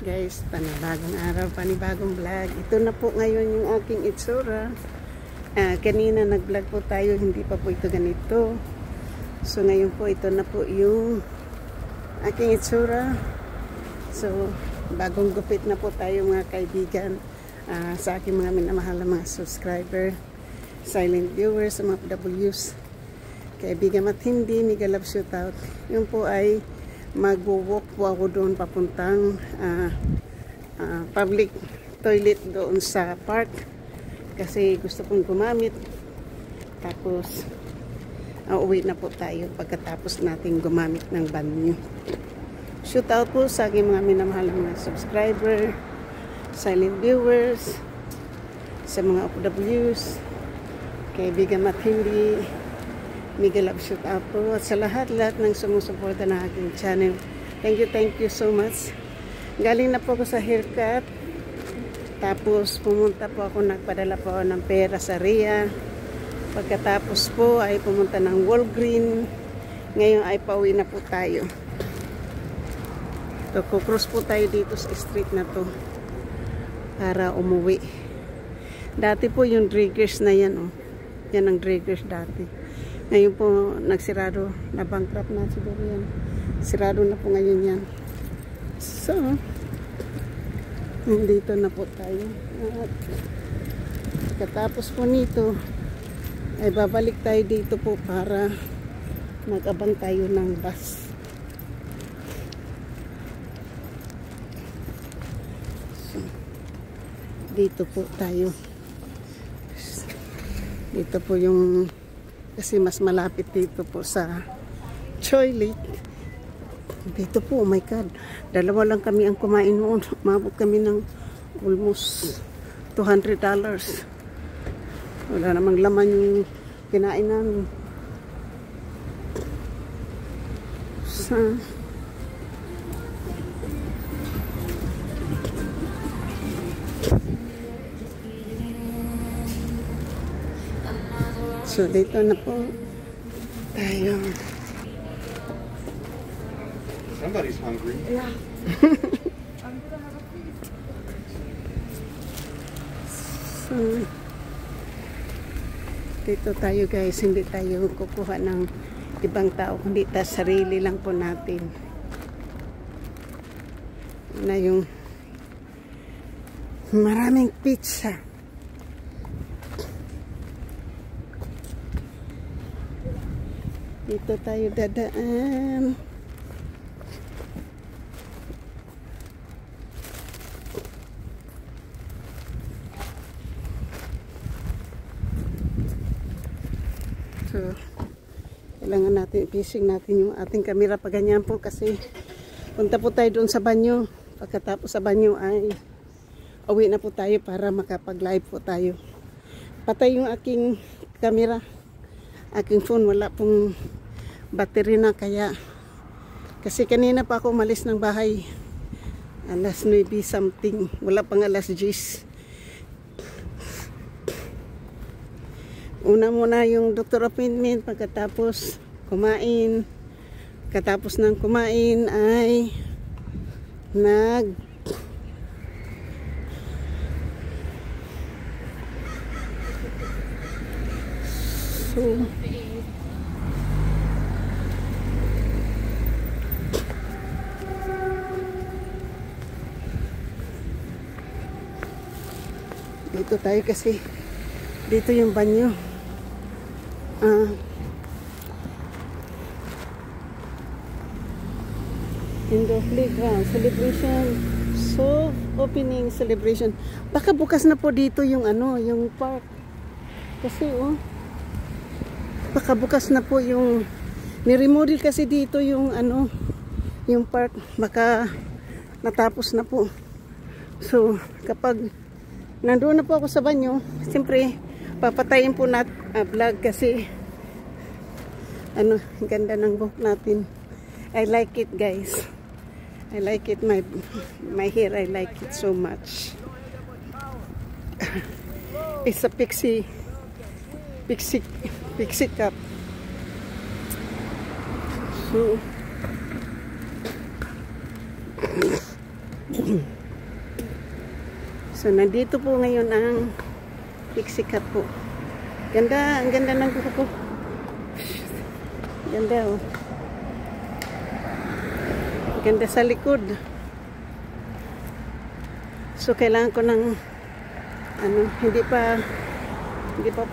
Guys, panibagong araw, panibagong vlog. Ito na po ngayon yung aking itsura. Kanina nag-vlog po tayo, hindi pa po ito ganito. So ngayon po, ito na po yung aking itsura. So, bagong gupit na po tayo mga kaibigan. Sa aking mga minamahal na mga subscriber, silent viewers, mga W's, kaibigan at hindi, mega love shootout. Yun po ay mag-walk po ako doon papuntang public toilet doon sa park kasi gusto kong gumamit, tapos uwi na po tayo pagkatapos natin gumamit ng banyo. Shootout po sa aking mga minamahal na subscriber, silent viewers, sa mga OFWs, kaibigan at hindi, mega love shootout po, at sa lahat ng sumusuporta ng aking channel. Thank you so much. Galing na po ako sa haircut, tapos pumunta po ako, nagpadala po ako ng pera sa Ria. Pagkatapos po ay pumunta ng Walgreen. Ngayon ay pauwi na po tayo. So, kukross po tayo dito sa street na to para umuwi. Dati po yung Driggers na yan, oh. Yan ang Driggers dati. Ngayon po, nagsirado, na-bankrupt na siguro yan. Sirado na po ngayon yan. So, dito na po tayo. At katapos po nito, ay babalik tayo dito po para mag-abang tayo ng bus. So, dito po tayo. Dito po yung kasi mas malapit dito po sa Choi Lake. Dito po, oh my God, dalawa lang kami ang kumain noon. Umabot kami ng almost $200. Wala namang laman yung kinain namin. So, dito na po tayo. Somebody's hungry. Yeah. So, dito tayo guys. Hindi tayo kukuha ng ibang tao, kundi sarili lang po natin. Na yung maraming pizza. Dito tayo dadaan. So, kailangan natin i-fishing natin yung ating camera pag ganyan po kasi punta po tayo doon sa banyo. Pagkatapos sa banyo ay uwi na po tayo para makapag-live po tayo. Patay yung aking camera. Aking phone, wala pong battery na, kaya kasi kanina pa ako umalis ng bahay alas 9 something, wala pang alas 10. Una muna yung doctor appointment, pagkatapos kumain, katapos ng kumain ay dito tayo kasi dito yung banyo. Indoor playground celebration, soft opening celebration. Baka bukas na po dito yung yung park. Kasi baka bukas na po yung ni-remodel kasi dito yung yung park. Baka natapos na po. So, kapag nandoon na po ako sa banyo, siyempre papatayin po natin vlog kasi ganda ng buhok natin. I like it guys. I like it, my hair, I like it so much. It's a pixie cap. So So, nandito po ngayon ang Pixie Cat po. Ganda, ang ganda ng kuko ko. Ganda, oh. Ganda sa likod. So, kailangan ko ng hindi pa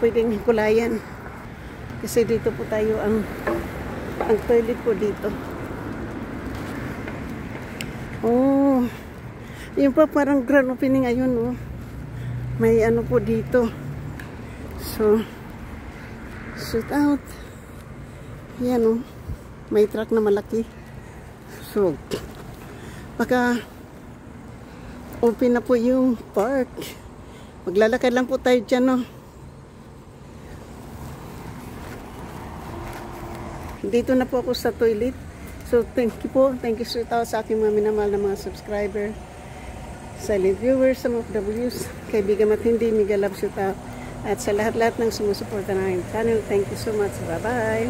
pwedeng kulayan. Kasi dito po tayo ang toilet po dito. Oh, yun pa parang grand opening ayun, oh. May ano po dito. So, shoot out. Yan, oh. May truck na malaki. So, baka open na po yung park. Maglalakad lang po tayo dyan, no. Dito na po ako sa toilet. So, thank you po. Thank you sa aking mga minamahal na mga subscriber, silent viewers, some of the views, kaibigan at hindi, mega love shoot out. At sa lahat-lahat ng sumusuporta ng aking channel, thank you so much. Bye-bye.